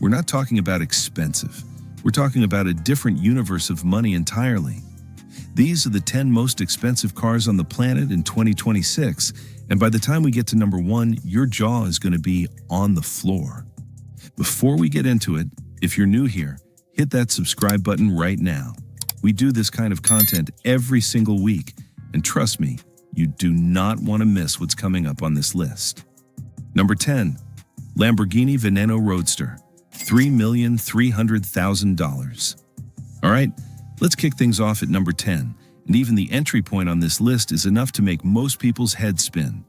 we're not talking about expensive. We're talking about a different universe of money entirely. These are the 10 most expensive cars on the planet in 2026, and by the time we get to number 1, your jaw is going to be on the floor. Before we get into it, if you're new here, hit that subscribe button right now. We do this kind of content every single week, and trust me, you do not want to miss what's coming up on this list. Number 10, Lamborghini Veneno Roadster, $3,300,000. All right, let's kick things off at number 10, and even the entry point on this list is enough to make most people's heads spin.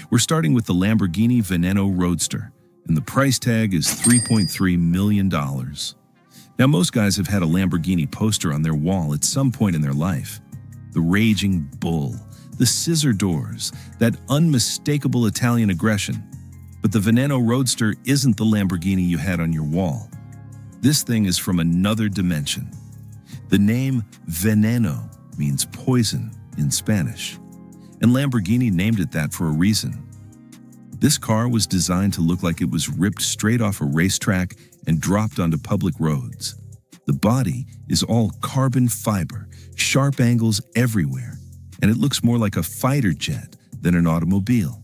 We're starting with the Lamborghini Veneno Roadster, and the price tag is $3.3 million. Now, most guys have had a Lamborghini poster on their wall at some point in their life. The raging bull, the scissor doors, that unmistakable Italian aggression. But the Veneno Roadster isn't the Lamborghini you had on your wall. This thing is from another dimension. The name Veneno means poison in Spanish, and Lamborghini named it that for a reason. This car was designed to look like it was ripped straight off a racetrack and dropped onto public roads. The body is all carbon fiber, sharp angles everywhere, and it looks more like a fighter jet than an automobile.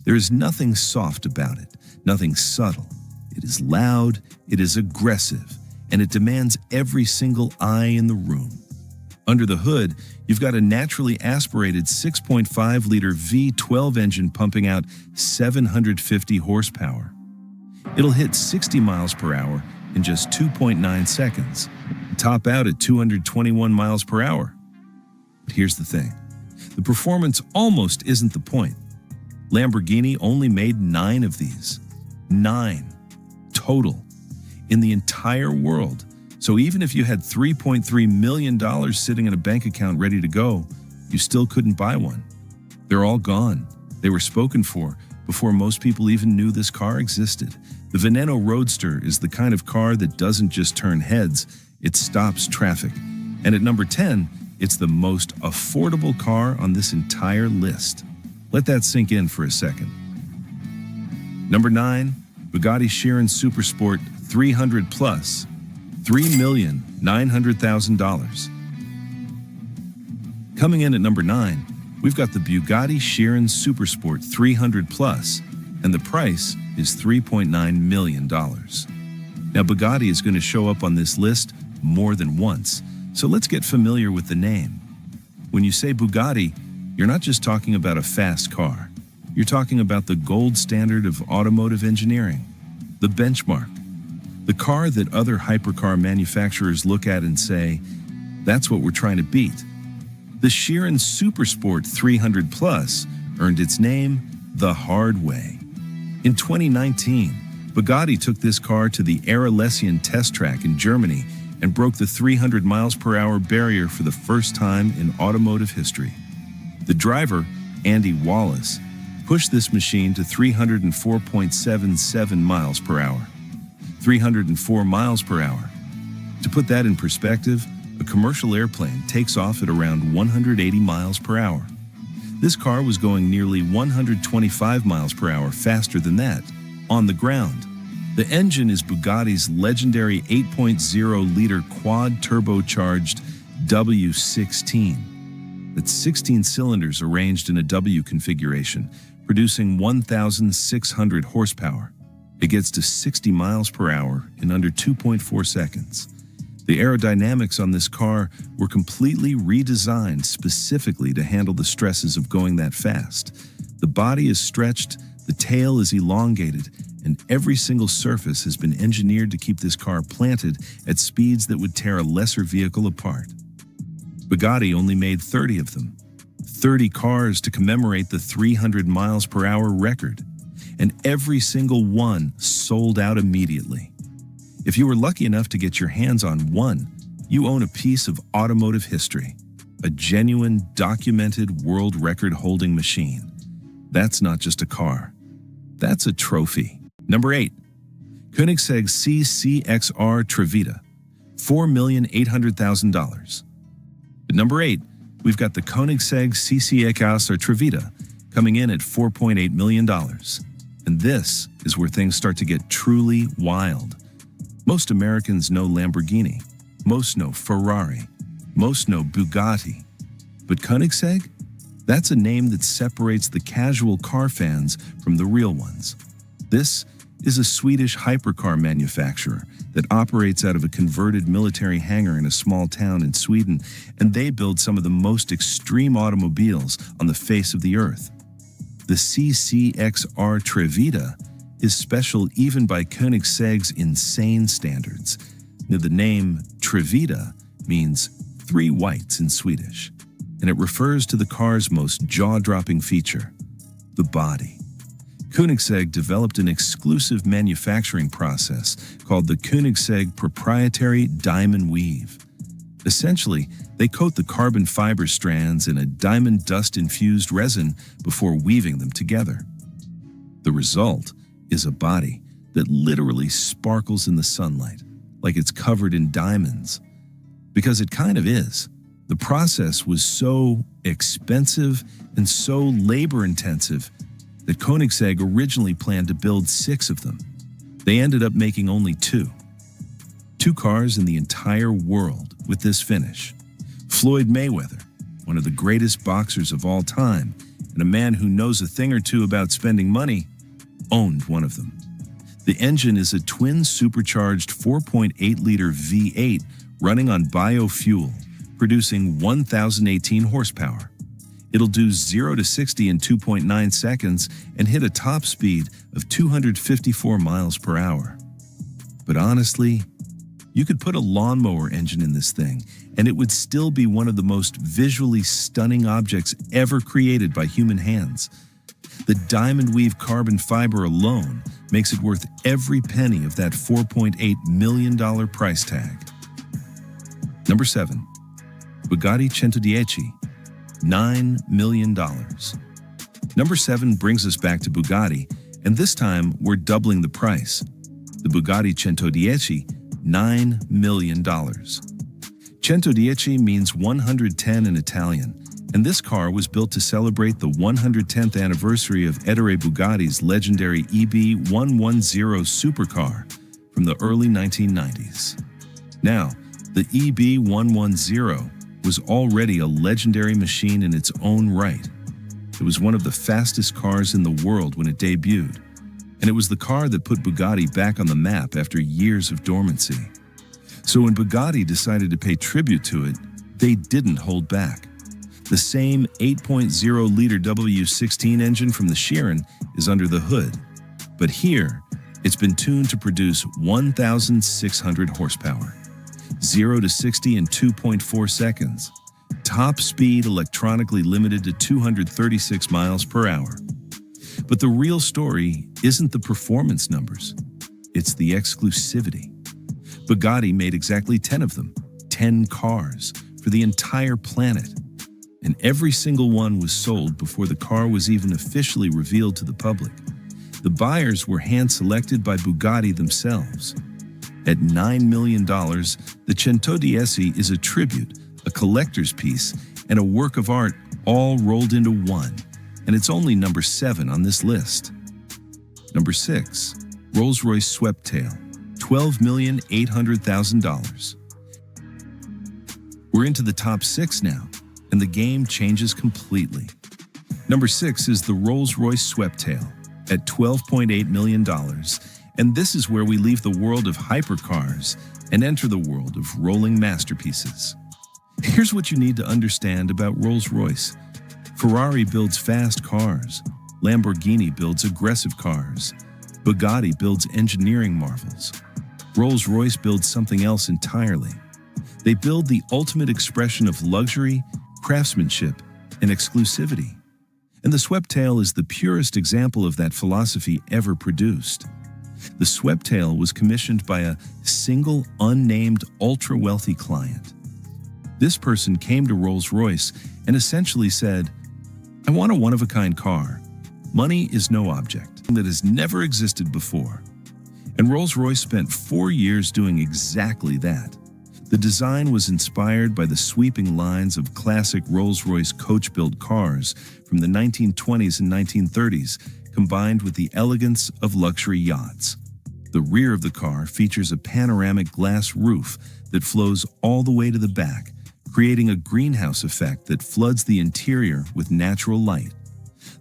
There is nothing soft about it, nothing subtle. It is loud, it is aggressive, and it demands every single eye in the room. Under the hood, you've got a naturally aspirated 6.5-liter V12 engine pumping out 750 horsepower. It'll hit 60 miles per hour in just 2.9 seconds, and top out at 221 miles per hour. But here's the thing. The performance almost isn't the point. Lamborghini only made 9 of these. 9 total in the entire world. So even if you had $3.3 million sitting in a bank account ready to go, you still couldn't buy one. They're all gone. They were spoken for before most people even knew this car existed. The Veneno Roadster is the kind of car that doesn't just turn heads, it stops traffic. And at number 10, it's the most affordable car on this entire list. Let that sink in for a second. Number 9, Bugatti Chiron Supersport 300 Plus, $3,900,000. Coming in at number 9, we've got the Bugatti Chiron Supersport 300 Plus, and the price is $3.9 million. Now, Bugatti is going to show up on this list more than once, so let's get familiar with the name. When you say Bugatti, you're not just talking about a fast car. You're talking about the gold standard of automotive engineering, the benchmark, the car that other hypercar manufacturers look at and say, that's what we're trying to beat. The Chiron Supersport 300 Plus earned its name the hard way. In 2019, Bugatti took this car to the Arlesian test track in Germany and broke the 300 miles per hour barrier for the first time in automotive history. The driver, Andy Wallace, pushed this machine to 304.77 miles per hour. 304 miles per hour. To put that in perspective, a commercial airplane takes off at around 180 miles per hour. This car was going nearly 125 miles per hour faster than that, on the ground. The engine is Bugatti's legendary 8.0-liter quad-turbocharged W16. That's 16 cylinders arranged in a W configuration, producing 1,600 horsepower. It gets to 60 miles per hour in under 2.4 seconds. The aerodynamics on this car were completely redesigned specifically to handle the stresses of going that fast. The body is stretched, the tail is elongated, and every single surface has been engineered to keep this car planted at speeds that would tear a lesser vehicle apart. Bugatti only made 30 of them, 30 cars to commemorate the 300 miles per hour record, and every single one sold out immediately. If you were lucky enough to get your hands on one, you own a piece of automotive history, a genuine, documented world record-holding machine. That's not just a car. That's a trophy. Number 8. Koenigsegg CCXR Trevita, $4,800,000. At number 8, we've got the Koenigsegg CCXR Trevita, coming in at $4.8 million. And this is where things start to get truly wild. Most Americans know Lamborghini, most know Ferrari, most know Bugatti. But Koenigsegg? That's a name that separates the casual car fans from the real ones. This is a Swedish hypercar manufacturer that operates out of a converted military hangar in a small town in Sweden, and they build some of the most extreme automobiles on the face of the earth. The CCXR Trevita is special even by Koenigsegg's insane standards. Now, the name Trevita means three whites in Swedish, and it refers to the car's most jaw-dropping feature, the body. Koenigsegg developed an exclusive manufacturing process called the Koenigsegg Proprietary Diamond Weave. Essentially, they coat the carbon fiber strands in a diamond dust-infused resin before weaving them together. The result is a body that literally sparkles in the sunlight, like it's covered in diamonds. Because it kind of is. The process was so expensive and so labor-intensive that Koenigsegg originally planned to build 6 of them. They ended up making only 2. 2 cars in the entire world with this finish. Floyd Mayweather, one of the greatest boxers of all time, and a man who knows a thing or two about spending money, owned one of them. The engine is a twin supercharged 4.8-liter V8 running on biofuel, producing 1,018 horsepower. It'll do 0 to 60 in 2.9 seconds and hit a top speed of 254 miles per hour. But honestly, you could put a lawnmower engine in this thing, and it would still be one of the most visually stunning objects ever created by human hands. The diamond weave carbon fiber alone makes it worth every penny of that $4.8 million price tag. Number 7. Bugatti 110, $9 million. Number 7 brings us back to Bugatti, and this time we're doubling the price. The Bugatti 110, $9 million. 110 means 110 in Italian, and this car was built to celebrate the 110th anniversary of Ettore Bugatti's legendary EB110 supercar from the early 1990s. Now, the EB110 was already a legendary machine in its own right. It was one of the fastest cars in the world when it debuted, and it was the car that put Bugatti back on the map after years of dormancy. So when Bugatti decided to pay tribute to it, they didn't hold back. The same 8.0-liter W16 engine from the Chiron is under the hood, but here, it's been tuned to produce 1,600 horsepower, 0 to 60 in 2.4 seconds, top speed electronically limited to 236 miles per hour. But the real story isn't the performance numbers, it's the exclusivity. Bugatti made exactly 10 of them, 10 cars, for the entire planet. And every single one was sold before the car was even officially revealed to the public. The buyers were hand-selected by Bugatti themselves. At $9 million, the 110 is a tribute, a collector's piece, and a work of art all rolled into one, and it's only number 7 on this list. Number 6, Rolls-Royce Sweptail, $12,800,000. We're into the top 6 now, and the game changes completely. Number 6 is the Rolls-Royce Sweptail at $12.8 million, and this is where we leave the world of hypercars and enter the world of rolling masterpieces. Here's what you need to understand about Rolls-Royce. Ferrari builds fast cars. Lamborghini builds aggressive cars. Bugatti builds engineering marvels. Rolls-Royce builds something else entirely. They build the ultimate expression of luxury, craftsmanship, and exclusivity. And the Sweptail is the purest example of that philosophy ever produced. The Sweptail was commissioned by a single, unnamed, ultra-wealthy client. This person came to Rolls-Royce and essentially said, "I want a one-of-a-kind car. Money is no object that has never existed before." And Rolls-Royce spent 4 years doing exactly that. The design was inspired by the sweeping lines of classic Rolls-Royce coach-built cars from the 1920s and 1930s, combined with the elegance of luxury yachts. The The rear of the car features a panoramic glass roof that flows all the way to the back, creating a greenhouse effect that floods the interior with natural light.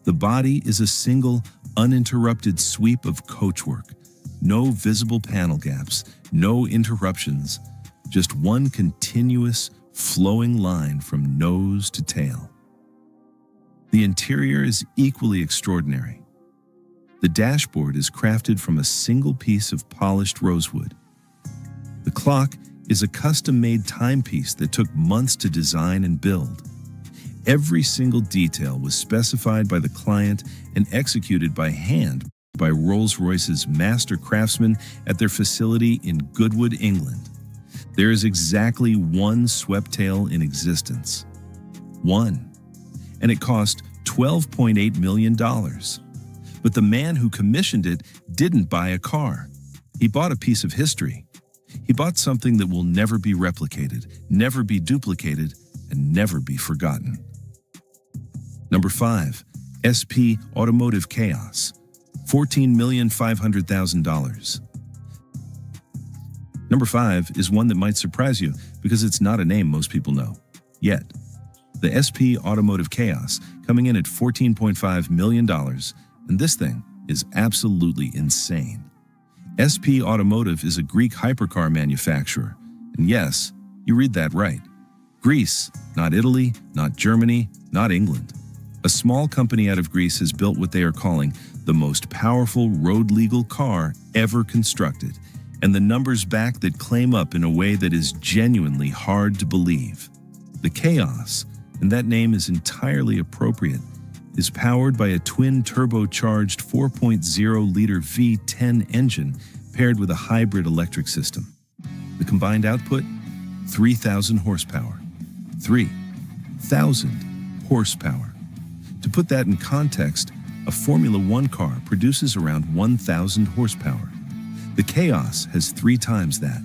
The body is a single, uninterrupted sweep of coachwork. No visible panel gaps, no interruptions, just one continuous, flowing line from nose to tail. The interior is equally extraordinary. The dashboard is crafted from a single piece of polished rosewood. The clock is a custom-made timepiece that took months to design and build. Every single detail was specified by the client and executed by hand by Rolls-Royce's master craftsmen at their facility in Goodwood, England. There is exactly one swept tail in existence. One. And it cost $12.8 million. But the man who commissioned it didn't buy a car. He bought a piece of history. He bought something that will never be replicated, never be duplicated, and never be forgotten. Number 5. SP Automotive Chaos, $14,500,000. Number 5 is one that might surprise you because it's not a name most people know, yet. The SP Automotive Chaos coming in at $14.5 million, and this thing is absolutely insane. SP Automotive is a Greek hypercar manufacturer, and yes, you read that right. Greece, not Italy, not Germany, not England. A small company out of Greece has built what they are calling the most powerful road-legal car ever constructed, and the numbers back that claim up in a way that is genuinely hard to believe. The Chaos, and that name is entirely appropriate, is powered by a twin-turbocharged 4.0-liter V10 engine paired with a hybrid electric system. The combined output? 3,000 horsepower. 3,000 horsepower. To put that in context, a Formula One car produces around 1,000 horsepower. The Chaos has 3 times that.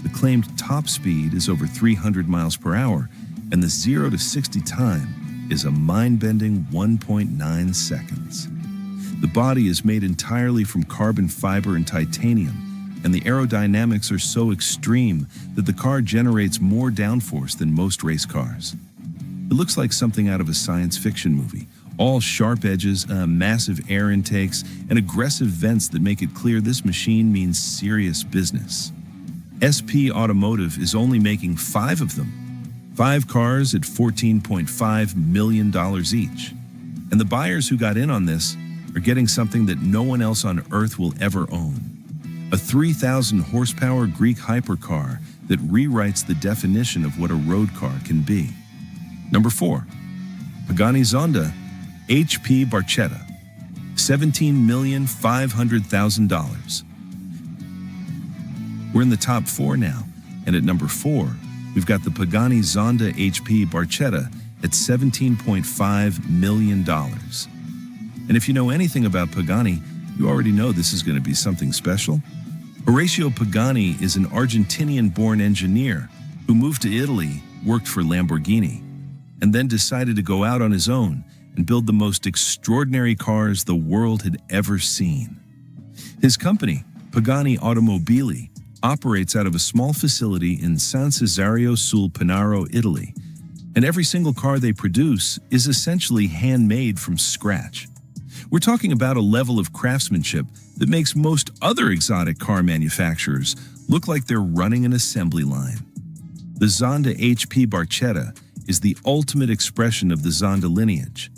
The claimed top speed is over 300 miles per hour, and the 0 to 60 time is a mind-bending 1.9 seconds. The body is made entirely from carbon fiber and titanium, and the aerodynamics are so extreme that the car generates more downforce than most race cars. It looks like something out of a science fiction movie. All sharp edges, massive air intakes, and aggressive vents that make it clear this machine means serious business. SP Automotive is only making 5 of them. 5 cars at $14.5 million each. And the buyers who got in on this are getting something that no one else on Earth will ever own. A 3,000 horsepower Greek hypercar that rewrites the definition of what a road car can be. Number 4. Pagani Zonda HP Barchetta, $17,500,000. We're in the top 4 now, and at number 4, we've got the Pagani Zonda HP Barchetta at $17.5 million. And if you know anything about Pagani, you already know this is going to be something special. Horacio Pagani is an Argentinian-born engineer who moved to Italy, worked for Lamborghini, and then decided to go out on his own and build the most extraordinary cars the world had ever seen. His company, Pagani Automobili, operates out of a small facility in San Cesario sul Panaro, Italy, and every single car they produce is essentially handmade from scratch. We're talking about a level of craftsmanship that makes most other exotic car manufacturers look like they're running an assembly line. The Zonda HP Barchetta is the ultimate expression of the Zonda lineage,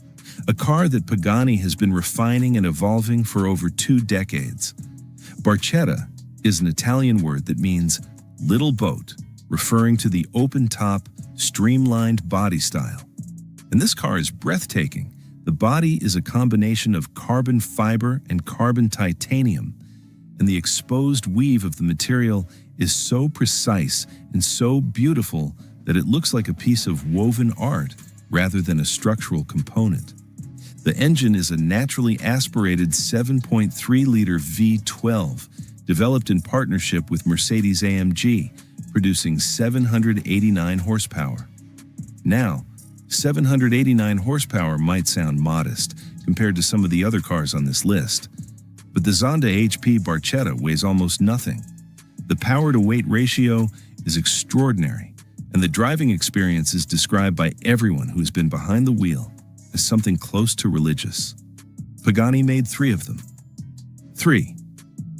a car that Pagani has been refining and evolving for over 2 decades. Barchetta is an Italian word that means little boat, referring to the open-top, streamlined body style. And this car is breathtaking. The body is a combination of carbon fiber and carbon titanium, and the exposed weave of the material is so precise and so beautiful that it looks like a piece of woven art rather than a structural component. The engine is a naturally aspirated 7.3-liter V12, developed in partnership with Mercedes-AMG, producing 789 horsepower. Now, 789 horsepower might sound modest compared to some of the other cars on this list, but the Zonda HP Barchetta weighs almost nothing. The power-to-weight ratio is extraordinary, and the driving experience is described by everyone who's been behind the wheel as something close to religious. Pagani made 3 of them. 3.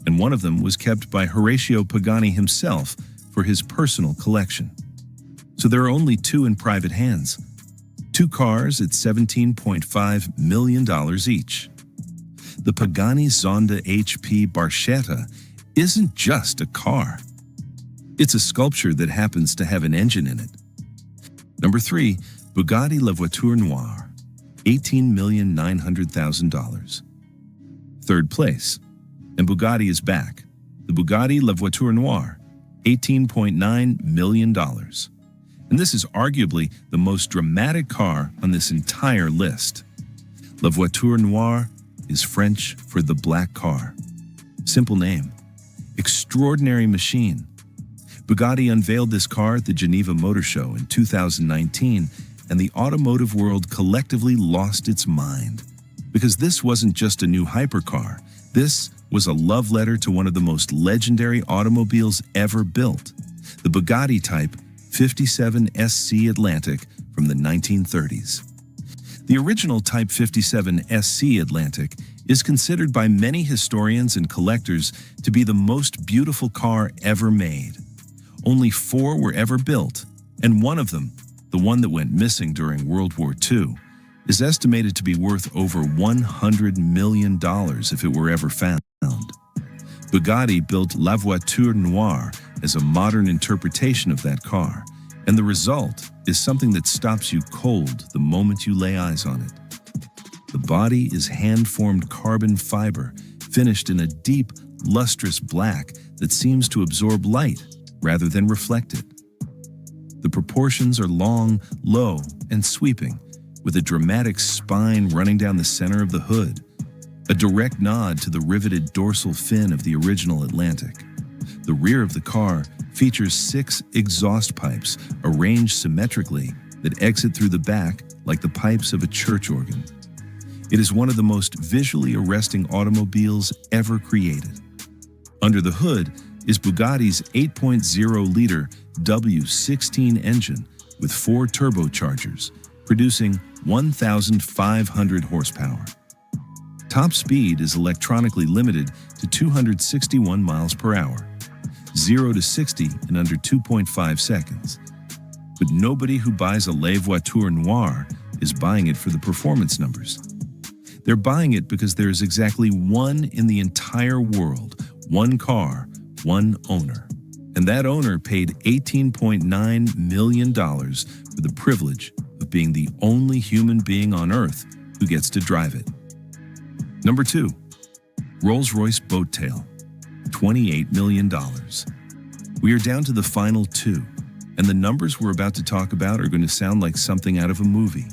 And one of them was kept by Horatio Pagani himself for his personal collection. So there are only 2 in private hands. 2 cars at $17.5 million each. The Pagani Zonda HP Barchetta isn't just a car. It's a sculpture that happens to have an engine in it. Number 3, Bugatti La Voiture Noire, $18,900,000. Third place, and Bugatti is back. The Bugatti La Voiture Noire, $18.9 million. And this is arguably the most dramatic car on this entire list. La Voiture Noire is French for the black car. Simple name. Extraordinary machine. Bugatti unveiled this car at the Geneva Motor Show in 2019, and the automotive world collectively lost its mind. Because this wasn't just a new hypercar. This was a love letter to one of the most legendary automobiles ever built, the Bugatti Type 57 SC Atlantic from the 1930s. The original Type 57 SC Atlantic is considered by many historians and collectors to be the most beautiful car ever made. Only 4 were ever built, and one of them, the one that went missing during World War II, is estimated to be worth over $100 million if it were ever found. Bugatti built La Voiture Noire as a modern interpretation of that car, and the result is something that stops you cold the moment you lay eyes on it. The body is hand-formed carbon fiber, finished in a deep, lustrous black that seems to absorb light rather than reflect it. The proportions are long, low, and sweeping, with a dramatic spine running down the center of the hood, a direct nod to the riveted dorsal fin of the original Atlantic. The rear of the car features 6 exhaust pipes arranged symmetrically that exit through the back like the pipes of a church organ. It is one of the most visually arresting automobiles ever created. Under the hood is Bugatti's 8.0-liter W16 engine with 4 turbochargers, producing 1,500 horsepower. Top speed is electronically limited to 261 miles per hour, 0 to 60 in under 2.5 seconds. But nobody who buys a La Voiture Noire is buying it for the performance numbers. They're buying it because there is exactly one in the entire world, one car, one owner. And that owner paid $18.9 million for the privilege of being the only human being on Earth who gets to drive it. Number 2, Rolls-Royce Boat Tail, $28 million. We are down to the final 2, and the numbers we're about to talk about are going to sound like something out of a movie.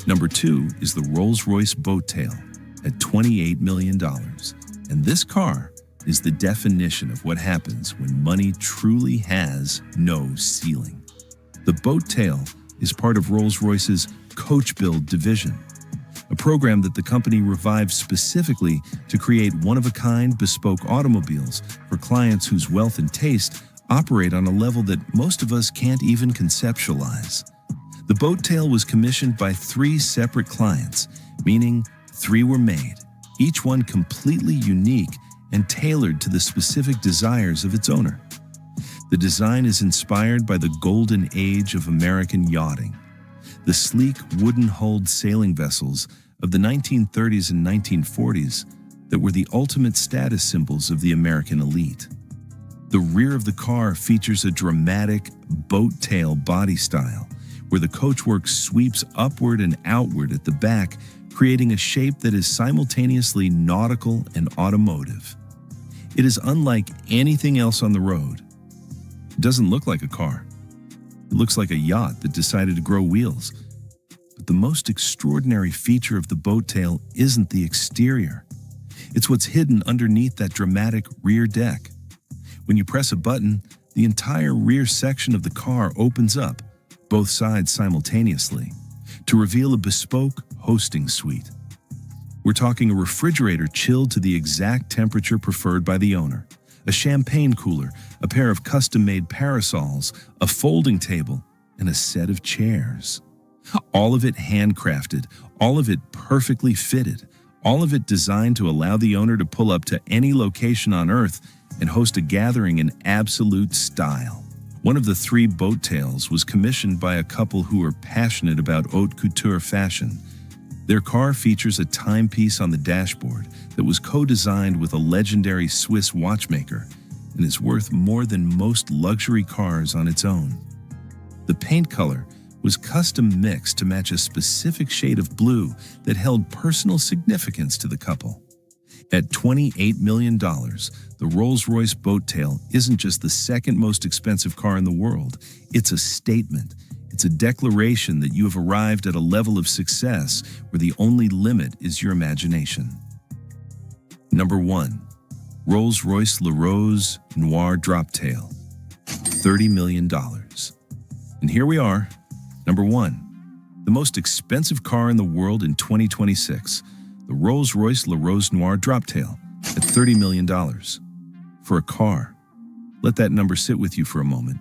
Number 2 is the Rolls-Royce Boat Tail at $28 million. And this car is the definition of what happens when money truly has no ceiling. The Boat Tail is part of Rolls-Royce's Coach Build division, a program that the company revived specifically to create one-of-a-kind bespoke automobiles for clients whose wealth and taste operate on a level that most of us can't even conceptualize. The Boat Tail was commissioned by 3 separate clients, meaning 3 were made, each one completely unique and tailored to the specific desires of its owner. The design is inspired by the golden age of American yachting, the sleek wooden-hulled sailing vessels of the 1930s and 1940s that were the ultimate status symbols of the American elite. The rear of the car features a dramatic boat tail body style, where the coachwork sweeps upward and outward at the back, creating a shape that is simultaneously nautical and automotive. It is unlike anything else on the road. It doesn't look like a car. It looks like a yacht that decided to grow wheels. But the most extraordinary feature of the boat tail isn't the exterior. It's what's hidden underneath that dramatic rear deck. When you press a button, the entire rear section of the car opens up, both sides simultaneously, to reveal a bespoke hosting suite. We're talking a refrigerator chilled to the exact temperature preferred by the owner, a champagne cooler, a pair of custom-made parasols, a folding table, and a set of chairs. All of it handcrafted, all of it perfectly fitted, all of it designed to allow the owner to pull up to any location on Earth and host a gathering in absolute style. One of the 3 boat tails was commissioned by a couple who are passionate about haute couture fashion. Their car features a timepiece on the dashboard that was co-designed with a legendary Swiss watchmaker and is worth more than most luxury cars on its own. The paint color was custom mixed to match a specific shade of blue that held personal significance to the couple. At $28 million, the Rolls-Royce boat tail isn't just the second most expensive car in the world. It's a statement. It's a declaration that you have arrived at a level of success where the only limit is your imagination. Number 1. Rolls-Royce Le Rose Noir Drop Tail, $30 million. And here we are. Number 1. The most expensive car in the world in 2026, the Rolls-Royce Le Rose Noir Drop Tail, at $30 million. For a car. Let that number sit with you for a moment.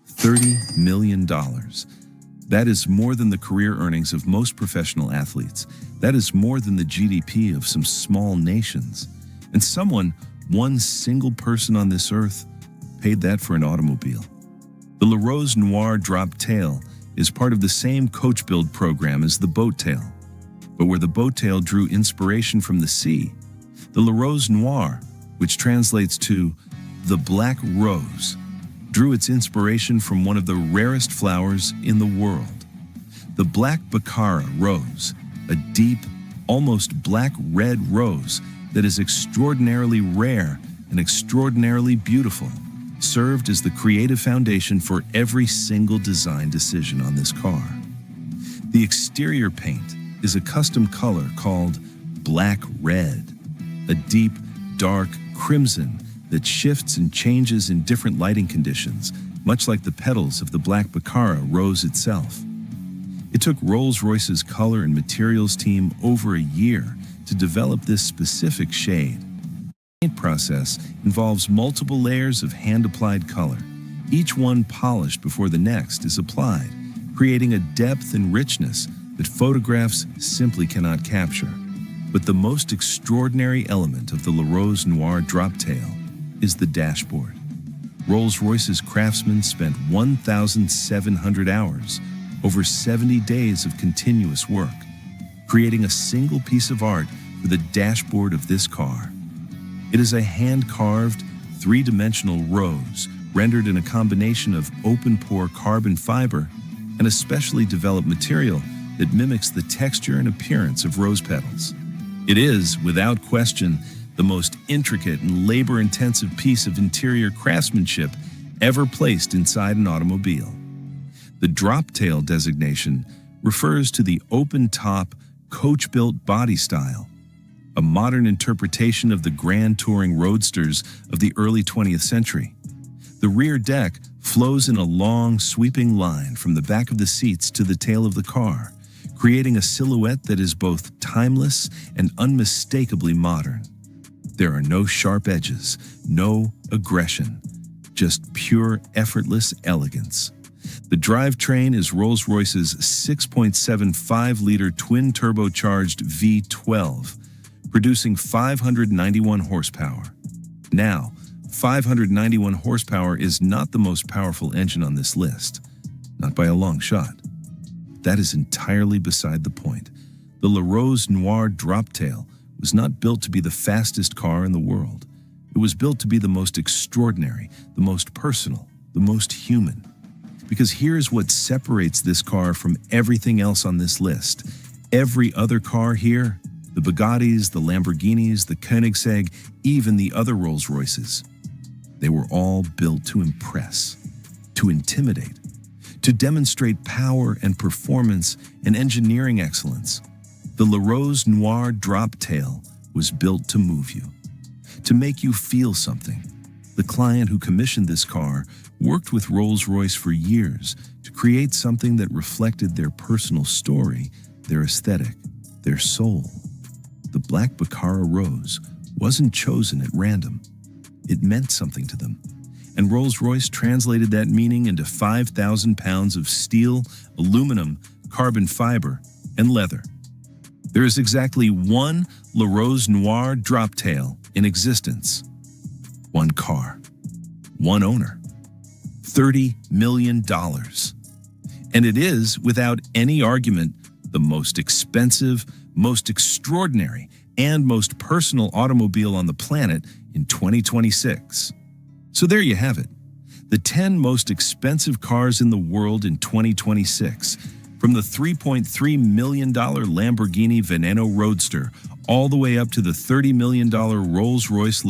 $30 million. That is more than the career earnings of most professional athletes. That is more than the GDP of some small nations. And one single person on this earth, paid that for an automobile. The Le Rose Noir Drop Tail is part of the same coach build program as the boat tail. But where the boat tail drew inspiration from the sea, the Le Rose Noir, which translates to the black rose, drew its inspiration from one of the rarest flowers in the world. The black Baccara rose, a deep, almost black-red rose that is extraordinarily rare and extraordinarily beautiful, served as the creative foundation for every single design decision on this car. The exterior paint is a custom color called black red, a deep, dark crimson that shifts and changes in different lighting conditions, much like the petals of the black Baccara rose itself. It took Rolls-Royce's color and materials team over a year to develop this specific shade. The paint process involves multiple layers of hand-applied color, each one polished before the next is applied, creating a depth and richness that photographs simply cannot capture. But the most extraordinary element of the Le Rose Noir Drop Tail is the dashboard. Rolls-Royce's craftsmen spent 1,700 hours, over 70 days of continuous work, creating a single piece of art for the dashboard of this car. It is a hand-carved, 3-dimensional rose rendered in a combination of open-pore carbon fiber and a specially developed material that mimics the texture and appearance of rose petals. It is, without question, the most intricate and labor-intensive piece of interior craftsmanship ever placed inside an automobile. The drop tail designation refers to the open-top, coach-built body style, a modern interpretation of the grand touring roadsters of the early 20th century. The rear deck flows in a long, sweeping line from the back of the seats to the tail of the car, creating a silhouette that is both timeless and unmistakably modern. There are no sharp edges, no aggression, just pure, effortless elegance. The drivetrain is Rolls-Royce's 6.75-liter twin-turbocharged V12, producing 591 horsepower. Now, 591 horsepower is not the most powerful engine on this list, not by a long shot. That is entirely beside the point. The Le Rose Noir Drop Tail was not built to be the fastest car in the world. It was built to be the most extraordinary, the most personal, the most human. Because here's what separates this car from everything else on this list. Every other car here, the Bugattis, the Lamborghinis, the Koenigsegg, even the other Rolls-Royces, they were all built to impress, to intimidate, to demonstrate power and performance and engineering excellence. The Le Rose Noir Drop Tail was built to move you, to make you feel something. The client who commissioned this car worked with Rolls-Royce for years to create something that reflected their personal story, their aesthetic, their soul. The black Baccara rose wasn't chosen at random. It meant something to them, and Rolls-Royce translated that meaning into 5,000 pounds of steel, aluminum, carbon fiber, and leather. There is exactly one Le Rose Noir droptail in existence. One car, one owner, $30 million. And it is, without any argument, the most expensive, most extraordinary, and most personal automobile on the planet in 2026. So there you have it, the 10 most expensive cars in the world in 2026, from the $3.3 million Lamborghini Veneno Roadster all the way up to the $30 million Rolls-Royce